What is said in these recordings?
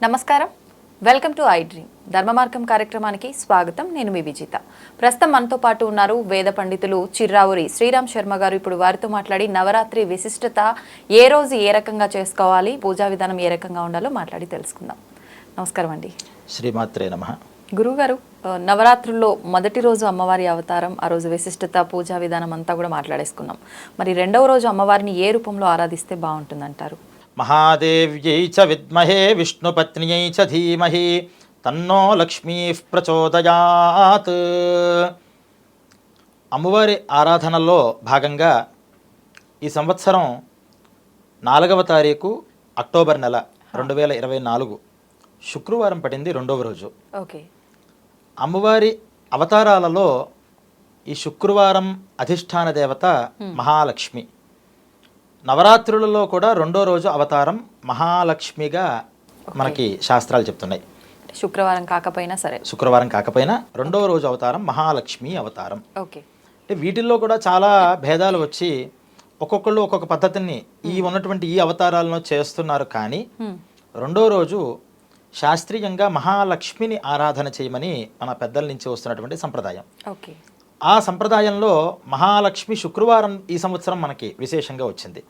నమస్కారం, welcome to I dream ధర్మ మార్గం కార్యక్రమానికి స్వాగతం. నేను మీ విజిత. ప్రస్తుతం మనతో పాటు ఉన్నారు వేద పండితులు చిర్రావురి శ్రీరామ్ శర్మ గారు. ఇప్పుడు వారితో మాట్లాడి నవరాత్రి విశిష్టత, ఏ రోజు ఏ రకంగా చేసుకోవాలి, పూజా విధానం ఏ రకంగా ఉండాలో మాట్లాడి తెలుసుకుందాం. నమస్కారం అండి. శ్రీమాత్రే నమః. గురువుగారు, నవరాత్రుల్లో మొదటి రోజు అమ్మవారి అవతారం, ఆ రోజు విశిష్టత, పూజా విధానం అంతా కూడా మాట్లాడేసుకున్నాం. మరి రెండవ రోజు అమ్మవారిని ఏ రూపంలో ఆరాధిస్తే బాగుంటుందంటారు? మహాదేవ్యై చ విద్మహే విష్ణుపత్న్యై చ ధీమహి తన్నో లక్ష్మీ ప్రచోదయాత్. అమ్మవారి ఆరాధనలో భాగంగా ఈ సంవత్సరం 4వ తారీఖు అక్టోబర్ నెల 2024 శుక్రవారం పడింది, రెండవ రోజు. ఓకే. అమ్మవారి అవతారాలలో ఈ శుక్రవారం అధిష్టాన దేవత మహాలక్ష్మి. నవరాత్రులలో కూడా రెండో రోజు అవతారం మహాలక్ష్మిగా మనకి శాస్త్రాలు చెప్తున్నాయి. శుక్రవారం కాకపోయినా సరే, శుక్రవారం కాకపోయినా రెండో రోజు అవతారం మహాలక్ష్మి అవతారం. ఓకే. అంటే వీటిల్లో కూడా చాలా భేదాలు వచ్చి ఒక్కొక్కళ్ళు ఒక్కొక్క పద్ధతిని ఉన్నటువంటి ఈ అవతారాలను చేస్తున్నారు. కానీ రెండో రోజు శాస్త్రీయంగా మహాలక్ష్మిని ఆరాధన చేయమని మన పెద్దల నుంచి వస్తున్నటువంటి సంప్రదాయం. ఓకే. ఆ సంప్రదాయంలో మహాలక్ష్మి శుక్రవారం ఈ సంవత్సరం మనకి విశేషంగా వచ్చింది.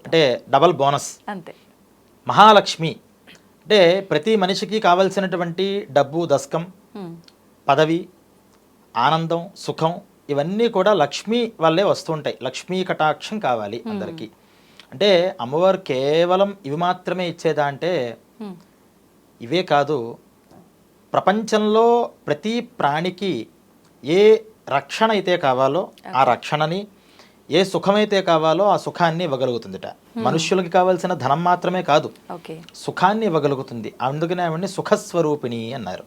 అంటే డబల్ బోనస్. అంతే. మహాలక్ష్మి అంటే ప్రతి మనిషికి కావలసినటువంటి డబ్బు, దశకం, పదవి, ఆనందం, సుఖం ఇవన్నీ కూడా లక్ష్మి వల్లే వస్తుంటాయి. లక్ష్మీ కటాక్షం కావాలి అందరికీ. అంటే అమ్మవారు కేవలం ఇవి మాత్రమే ఇచ్చేదా అంటే ఇవే కాదు. ప్రపంచంలో ప్రతి ప్రాణికి ఏ రక్షణ అయితే కావాలో ఆ రక్షణని, ఏ సుఖమైతే కావాలో ఆ సుఖాన్ని ఇవ్వగలుగుతుందిట. మనుష్యులకి కావాల్సిన ధనం మాత్రమే కాదు, సుఖాన్ని ఇవ్వగలుగుతుంది. అందుకనే ఆవిడ్ని సుఖస్వరూపిణి అన్నారు.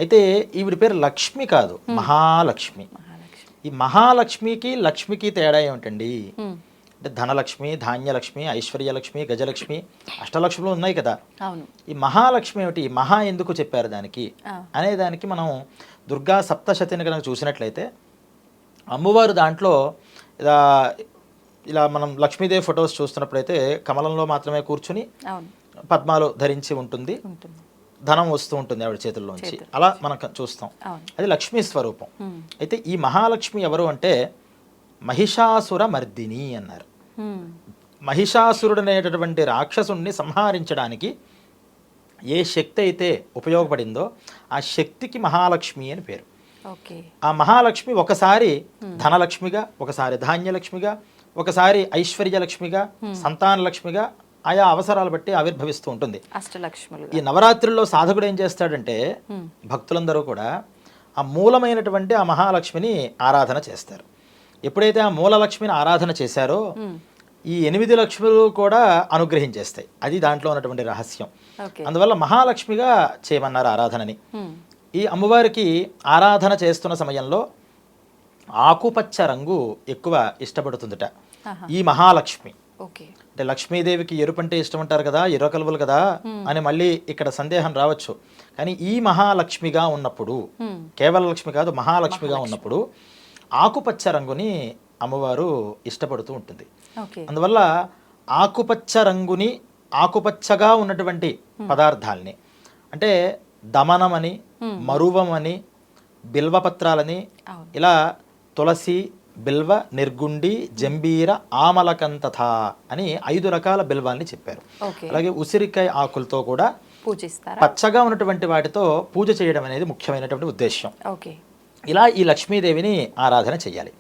అయితే ఈవిడి పేరు లక్ష్మి కాదు, మహాలక్ష్మి. ఈ మహాలక్ష్మికి లక్ష్మికి తేడా ఏమిటండి అంటే ధనలక్ష్మి, ధాన్యలక్ష్మి, ఐశ్వర్యలక్ష్మి, గజలక్ష్మి, అష్టలక్ష్ములు ఉన్నాయి కదా. ఈ మహాలక్ష్మి ఏమిటి, మహా ఎందుకు చెప్పారు దానికి అనే దానికి మనం దుర్గా సప్తశతిని కనుక చూసినట్లయితే అమ్మవారు దాంట్లో ఇలా మనం లక్ష్మీదేవి ఫొటోస్ చూస్తున్నప్పుడైతే కమలంలో మాత్రమే కూర్చుని పద్మాలు ధరించి ఉంటుంది, ధనం వస్తూ ఉంటుంది ఆవిడ చేతుల్లోంచి, అలా మనం చూస్తాం. అది లక్ష్మీ స్వరూపం. అయితే ఈ మహాలక్ష్మి ఎవరు అంటే మహిషాసుర మర్దిని అన్నారు. మహిషాసురుడు అనేటటువంటి రాక్షసుణ్ణి సంహరించడానికి ఏ శక్తి అయితే ఉపయోగపడిందో ఆ శక్తికి మహాలక్ష్మి అని పేరు. ఆ మహాలక్ష్మి ఒకసారి ధనలక్ష్మిగా, ఒకసారి ధాన్యలక్ష్మిగా, ఒకసారి ఐశ్వర్యలక్ష్మిగా, సంతానలక్ష్మిగా ఆయా అవసరాలు బట్టి ఆవిర్భవిస్తూ ఉంటుంది. ఈ నవరాత్రుల్లో సాధకుడు ఏం చేస్తాడంటే భక్తులందరూ కూడా ఆ మూలమైనటువంటి ఆ మహాలక్ష్మిని ఆరాధన చేస్తారు. ఎప్పుడైతే ఆ మూలలక్ష్మిని ఆరాధన చేశారో ఈ 8 లక్ష్ములు కూడా అనుగ్రహించేస్తాయి. అది దాంట్లో ఉన్నటువంటి రహస్యం. అందువల్ల మహాలక్ష్మిగా చేయమన్నారు ఆరాధనని. ఈ అమ్మవారికి ఆరాధన చేస్తున్న సమయంలో ఆకుపచ్చ రంగు ఎక్కువ ఇష్టపడుతుందట ఈ మహాలక్ష్మి. అంటే లక్ష్మీదేవికి ఎరుపంటే ఇష్టం అంటారు కదా, ఎర్ర కలువలు కదా అని మళ్ళీ ఇక్కడ సందేహం రావచ్చు. కానీ ఈ మహాలక్ష్మిగా ఉన్నప్పుడు, కేవల లక్ష్మి కాదు మహాలక్ష్మిగా ఉన్నప్పుడు ఆకుపచ్చ రంగుని అమ్మవారు ఇష్టపడుతూ ఉంటుంది. అందువల్ల ఆకుపచ్చ రంగుని, ఆకుపచ్చగా ఉన్నటువంటి పదార్థాలని అంటే దమనమని, మరువమని, బిల్వపత్రాలని, ఇలా తులసి, బిల్వ, నిర్గుండి, జంబీర, ఆమలకంతథ అని 5 రకాల బిల్వాల్ని చెప్పారు. అలాగే ఉసిరికాయ ఆకులతో కూడా పచ్చగా ఉన్నటువంటి వాటితో పూజ చేయడం అనేది ముఖ్యమైనటువంటి ఉద్దేశం. ఇలా ఈ లక్ష్మీదేవిని ఆరాధన చేయాలి.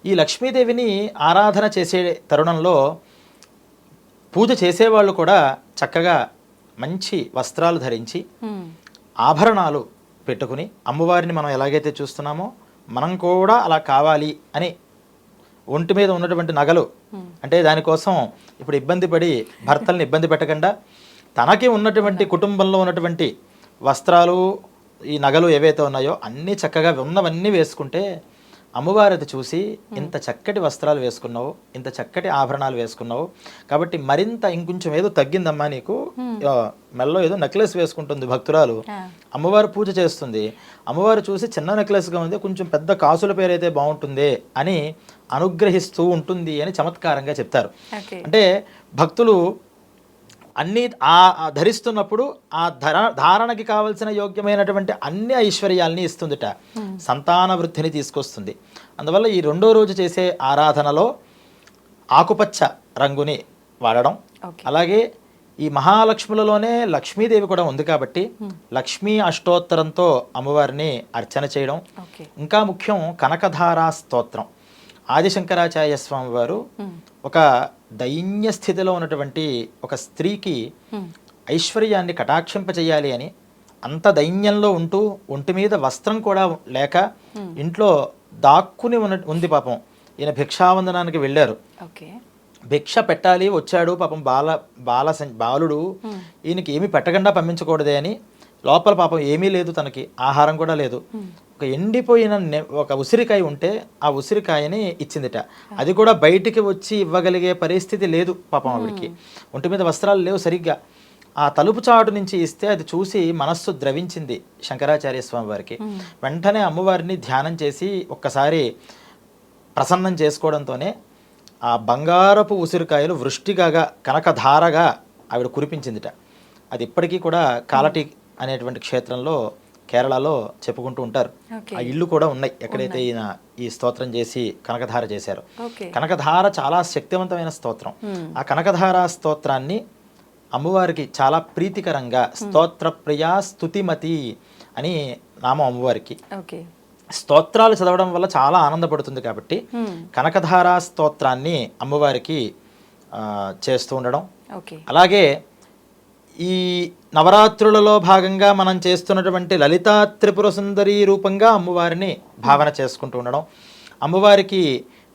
ఈ లక్ష్మీదేవిని ఆరాధన చేసే తరుణంలో పూజ చేసేవాళ్ళు కూడా చక్కగా మంచి వస్త్రాలు ధరించి, ఆభరణాలు పెట్టుకుని, అమ్మవారిని మనం ఎలాగైతే చూస్తున్నామో మనం కూడా అలా కావాలి అని ఒంటి మీద ఉన్నటువంటి నగలు, అంటే దానికోసం ఇప్పుడు ఇబ్బంది పడి భర్తల్ని ఇబ్బంది పెట్టకుండా తనకి ఉన్నటువంటి కుటుంబంలో ఉన్నటువంటి వస్త్రాలు, ఈ నగలు ఏవైతే ఉన్నాయో అన్నీ చక్కగా ఉన్నవన్నీ వేసుకుంటే అమ్మవారు అది చూసి ఇంత చక్కటి వస్త్రాలు వేసుకున్నావు, ఇంత చక్కటి ఆభరణాలు వేసుకున్నావు కాబట్టి మరింత ఇంకొంచెం ఏదో తగ్గిందమ్మా నీకు, మెల్లో ఏదో నెక్లెస్ వేసుకుంటుంది భక్తురాలు, అమ్మవారు పూజ చేస్తుంది, అమ్మవారు చూసి చిన్న నెక్లెస్గా ఉంది, కొంచెం పెద్ద కాసుల పేరైతే బాగుంటుంది అని అనుగ్రహిస్తూ ఉంటుంది అని చమత్కారంగా చెప్తారు. అంటే భక్తులు అన్ని ధరిస్తున్నప్పుడు ఆ ధారణకి కావలసిన యోగ్యమైనటువంటి అన్ని ఐశ్వర్యాల్ని ఇస్తుందిట, సంతాన వృద్ధిని తీసుకొస్తుంది. అందువల్ల ఈ రెండో రోజు చేసే ఆరాధనలో ఆకుపచ్చ రంగుని వాడడం, అలాగే ఈ మహాలక్ష్ములలోనే లక్ష్మీదేవి కూడా ఉంది కాబట్టి లక్ష్మీ అష్టోత్తరంతో అమ్మవారిని అర్చన చేయడం. ఇంకా ముఖ్యం కనకధారా స్తోత్రం. ఆదిశంకరాచార్య స్వామి వారు ఒక దైన్య స్థితిలో ఉన్నటువంటి ఒక స్త్రీకి ఐశ్వర్యాన్ని కటాక్షింపచేయాలి అని, అంత దైన్యంలో ఉంటూ ఒంటి మీద వస్త్రం కూడా లేక ఇంట్లో దాక్కుని ఉంది పాపం. ఈయన భిక్షావందనానికి వెళ్ళారు, భిక్ష పెట్టాలి వచ్చాడు పాపం, బాలుడు ఈయనకి ఏమీ పెట్టకుండా పంపించకూడదే అని లోపల పాపం ఏమీ లేదు, తనకి ఆహారం కూడా లేదు. ఒక ఎండిపోయిన ఒక ఉసిరికాయ ఉంటే ఆ ఉసిరికాయని ఇచ్చిందిట. అది కూడా బయటికి వచ్చి ఇవ్వగలిగే పరిస్థితి లేదు పాపం ఆవిడికి, ఒంటి మీద వస్త్రాలు లేవు సరిగ్గా. ఆ తలుపు చాటు నుంచి ఇస్తే అది చూసి మనస్సు ద్రవించింది శంకరాచార్య స్వామి వారికి. వెంటనే అమ్మవారిని ధ్యానం చేసి ఒక్కసారి ప్రసన్నం చేసుకోవడంతోనే ఆ బంగారపు ఉసిరికాయలు వృష్టిగా కనకధారగా ఆవిడ కురిపించిందిట. అది ఇప్పటికీ కూడా కాలటి అనేటువంటి క్షేత్రంలో కేరళలో చెప్పుకుంటూ ఉంటారు. ఆ ఇల్లు కూడా ఉన్నాయి ఎక్కడైతే ఈయన ఈ స్తోత్రం చేసి కనకధార చేశారు. కనకధార చాలా శక్తివంతమైన స్తోత్రం. ఆ కనకధార స్తోత్రాన్ని అమ్మవారికి చాలా ప్రీతికరంగా స్తోత్ర ప్రియా స్తుతిమతి అని నామం అమ్మవారికి. స్తోత్రాలు చదవడం వల్ల చాలా ఆనందపడుతుంది కాబట్టి కనకధారా స్తోత్రాన్ని అమ్మవారికి చేస్తూ ఉండడం. అలాగే ఈ నవరాత్రులలో భాగంగా మనం చేస్తున్నటువంటి లలితా త్రిపుర సుందరి రూపంగా అమ్మవారిని భావన చేసుకుంటూ ఉండడం. అమ్మవారికి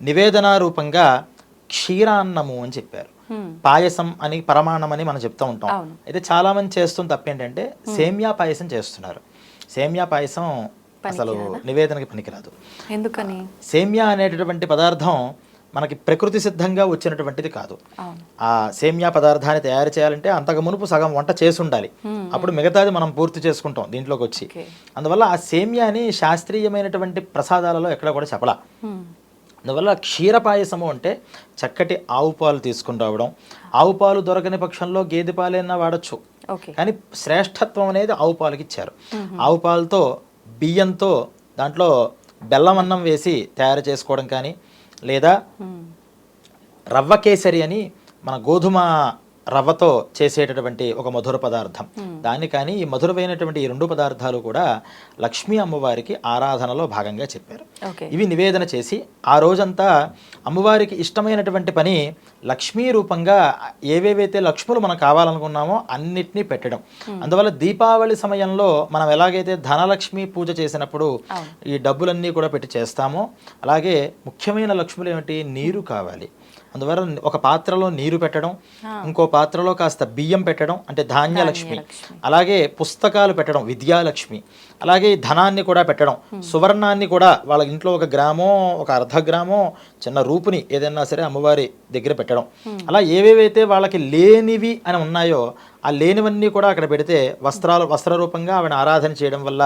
నివేదన రూపంగా క్షీరాన్నము అని చెప్పారు, పాయసం అని పరమాన్నం అని మనం చెప్తూ ఉంటాం. అయితే చాలా మంది చేస్తున్న తప్పేంటంటే సేమియా పాయసం చేస్తున్నారు. సేమియా పాయసం అసలు నివేదనకి పనికిరాదు. ఎందుకని? సేమియా అనేటటువంటి పదార్థం మనకి ప్రకృతి సిద్ధంగా వచ్చినటువంటిది కాదు. ఆ సేమియా పదార్థాన్ని తయారు చేయాలంటే అంతకు మునుపు సగం వంట చేసి ఉండాలి, అప్పుడు మిగతాది మనం పూర్తి చేసుకుంటాం దీంట్లోకి వచ్చి. అందువల్ల ఆ సేమియాని శాస్త్రీయమైనటువంటి ప్రసాదాలలో ఎక్కడ కూడా చెప్పలా. అందువల్ల క్షీరపాయసము అంటే చక్కటి ఆవు పాలు తీసుకుని రావడం. ఆవు పాలు దొరకని పక్షంలో గేదె పాలైనా వాడచ్చు, కానీ శ్రేష్టత్వం అనేది ఆవు పాలకి ఇచ్చారు. ఆవు పాలతో బియ్యంతో దాంట్లో బెల్లం అన్నం వేసి తయారు చేసుకోవడం కానీ, లేదా రవ్వ కేసరి అని మన గోధుమ రవ్వతో చేసేటటువంటి ఒక మధుర పదార్థం, దాన్ని కానీ ఈ మధురమైనటువంటి ఈ రెండు పదార్థాలు కూడా లక్ష్మీ అమ్మవారికి ఆరాధనలో భాగంగా చెప్పారు. ఇవి నివేదన చేసి ఆ రోజంతా అమ్మవారికి ఇష్టమైనటువంటి పని లక్ష్మీ రూపంగా ఏవేవైతే లక్ష్ములు మనం కావాలనుకున్నామో అన్నిటినీ పెట్టడం. అందువల్ల దీపావళి సమయంలో మనం ఎలాగైతే ధనలక్ష్మి పూజ చేసినప్పుడు ఈ డబ్బులన్నీ కూడా పెట్టి చేస్తామో, అలాగే ముఖ్యమైన లక్ష్ములు ఏమిటి, నీరు కావాలి. అందువల్ల ఒక పాత్రలో నీరు పెట్టడం, ఇంకో పాత్రలో కాస్త బియ్యం పెట్టడం అంటే ధాన్యలక్ష్మి, అలాగే పుస్తకాలు పెట్టడం విద్యాలక్ష్మి, అలాగే ధనాన్ని కూడా పెట్టడం, సువర్ణాన్ని కూడా వాళ్ళ ఇంట్లో 1 గ్రామో 1/2 గ్రామో చిన్న రూపుని ఏదైనా సరే అమ్మవారి దగ్గర పెట్టడం. అలా ఏవేవైతే వాళ్ళకి లేనివి అని ఉన్నాయో ఆ లేనివన్నీ కూడా అక్కడ పెడితే వస్త్ర రూపంగా ఆవిడ ఆరాధన చేయడం వల్ల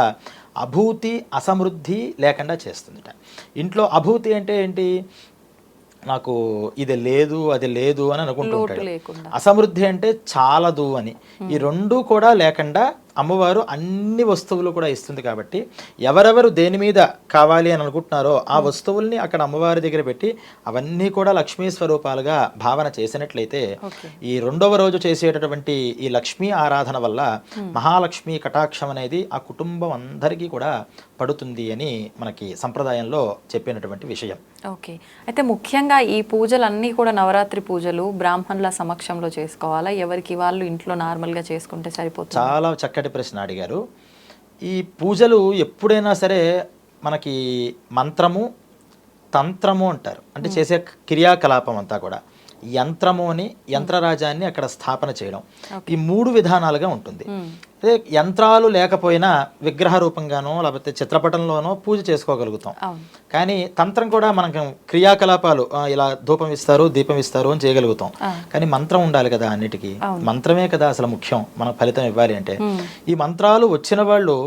అభూతి అసమృద్ధి లేకుండా చేస్తుందిట. ఇంట్లో అభూతి అంటే ఏంటి, నాకు ఇది లేదు అది లేదు అని అనుకుంటూ ఉంటాడు. అసమృద్ధి అంటే చాలదు అని. ఈ రెండూ కూడా లేకుండా అమ్మవారు అన్ని వస్తువులు కూడా ఇస్తుంది కాబట్టి ఎవరెవరు దేని మీద కావాలి అని అనుకుంటున్నారో ఆ వస్తువుల్ని అక్కడ అమ్మవారి దగ్గర పెట్టి అవన్నీ కూడా లక్ష్మీ స్వరూపాలుగా భావన చేసినట్లయితే ఈ 2వ రోజు చేసేటటువంటి ఈ లక్ష్మీ ఆరాధన వల్ల మహాలక్ష్మి కటాక్షం అనేది ఆ కుటుంబం అందరికీ కూడా పడుతుంది అని మనకి సంప్రదాయంలో చెప్పినటువంటి విషయం. ఓకే, అయితే ముఖ్యంగా ఈ పూజలన్నీ కూడా నవరాత్రి పూజలు బ్రాహ్మణుల సమక్షంలో చేసుకోవాలా, ఎవరికి వాళ్ళు ఇంట్లో నార్మల్గా చేసుకుంటే సరిపోతుంది? చాలా చక్కటి ప్రశ్న అడిగారు. ఈ పూజలు ఎప్పుడైనా సరే మనకి మంత్రము తంత్రము అంటారు, అంటే చేసే క్రియాకలాపం అంతా కూడా యంత్రము అని యంత్రరాజాన్ని అక్కడ స్థాపన చేయడం, ఈ 3 విధానాలుగా ఉంటుంది. అదే యంత్రాలు లేకపోయినా విగ్రహ రూపంగానో లేకపోతే చిత్రపటంలోనో పూజ చేసుకోగలుగుతాం. కానీ తంత్రం కూడా మనకు క్రియాకలాపాలు ఇలా ధూపం ఇస్తారు దీపం ఇస్తారు అని చేయగలుగుతాం. కానీ మంత్రం ఉండాలి కదా, అన్నిటికీ మంత్రమే కదా అసలు ముఖ్యం మనకు ఫలితం ఇవ్వాలి అంటే. ఈ మంత్రాలు వచ్చిన వాళ్ళు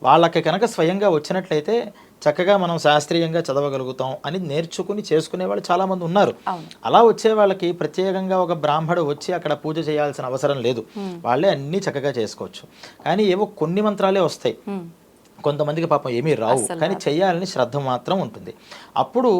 వాళ్ళకి కనుక స్వయంగా వచ్చినట్లయితే చక్కగా మనం శాస్త్రీయంగా చదవగలుగుతాం అని నేర్చుకుని చేసుకునే వాళ్ళు చాలా మంది ఉన్నారు. అవును. అలా వచ్చే వాళ్ళకి ప్రత్యేకంగా ఒక బ్రాహ్మడు వచ్చి అక్కడ పూజ చేయాల్సిన అవసరం లేదు, వాళ్ళే అన్నీ చక్కగా చేసుకోవచ్చు. కానీ ఏవో కొన్ని మంత్రాలే వస్తాయి, కొంతమందికి పాపం ఏమీ రావు, కానీ చెయ్యాలని శ్రద్ధ మాత్రం ఉంటుంది. అప్పుడు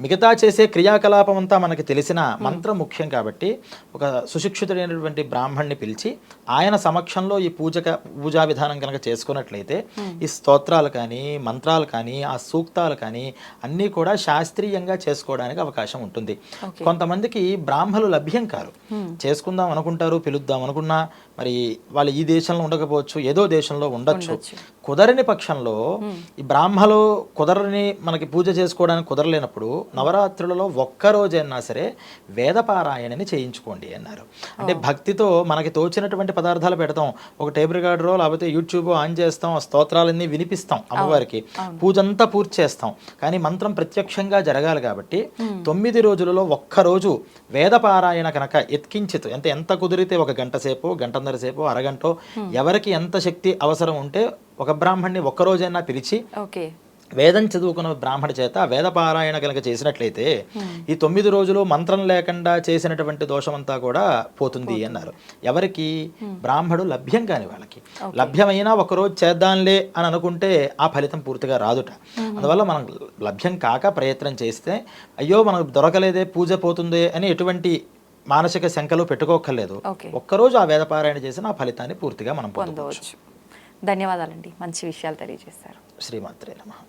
మిగతా చేసే క్రియాకలాపం అంతా మనకి తెలిసిన మంత్రం ముఖ్యం కాబట్టి ఒక సుశిక్షితుడైనటువంటి బ్రాహ్మణ్ణి పిలిచి ఆయన సమక్షంలో ఈ పూజా విధానం కనుక చేసుకున్నట్లయితే ఈ స్తోత్రాలు కానీ మంత్రాలు కానీ ఆ సూక్తాలు కానీ అన్నీ కూడా శాస్త్రీయంగా చేసుకోవడానికి అవకాశం ఉంటుంది. కొంతమందికి బ్రాహ్మలు లభ్యం కారు, చేసుకుందాం అనుకుంటారు, పిలుద్దాం అనుకున్నా మరి వాళ్ళు ఈ దేశంలో ఉండకపోవచ్చు, ఏదో దేశంలో ఉండొచ్చు. కుదరని పక్షంలో ఈ బ్రాహ్మలు కుదరని మనకి పూజ చేసుకోవడానికి కుదరలేనప్పుడు నవరాత్రులలో ఒక్కరోజైనా సరే వేదపారాయణని చేయించుకోండి అన్నారు. అంటే భక్తితో మనకి తోచినటువంటి పదార్థాలు పెడతాం, ఒక టేప్ రికార్డరో లేకపోతే యూట్యూబ్ ఆన్ చేస్తాం, ఆ స్తోత్రాలన్నీ వినిపిస్తాం అమ్మవారికి, పూజంతా పూర్తి చేస్తాం. కానీ మంత్రం ప్రత్యక్షంగా జరగాలి కాబట్టి 9 రోజులలో ఒక్కరోజు వేదపారాయణ కనుక ఎత్కించిత్ అంటే ఎంత కుదిరితే ఒక గంట సేపు, గంటన్నర సేపు, అరగంటో ఎవరికి ఎంత శక్తి అవసరం ఉంటే ఒక బ్రాహ్మణ్ణి ఒక్కరోజైనా పిలిచి వేదం చదువుకున్న బ్రాహ్మణ చేత వేదపారాయణ కనుక చేసినట్లయితే ఈ 9 రోజులు మంత్రం లేకుండా చేసినటువంటి దోషమంతా కూడా పోతుంది అన్నారు. ఎవరికి? బ్రాహ్మడు లభ్యం కాని వాళ్ళకి. లభ్యమైనా ఒకరోజు చేద్దాంలే అని అనుకుంటే ఆ ఫలితం పూర్తిగా రాదుట. అందువల్ల మనం లభ్యం కాక ప్రయత్నం చేస్తే అయ్యో మనకు దొరకలేదే, పూజ పోతుందే అని ఎటువంటి మానసిక శంకలు పెట్టుకోక్కర్లేదు. ఒక్కరోజు ఆ వేదపారాయణ చేసిన ఆ ఫలితాన్ని పూర్తిగా మనం పొందవచ్చు. ధన్యవాదాలండి, మంచి విషయాలు తెలియజేశారు. శ్రీమాత్రే నమః.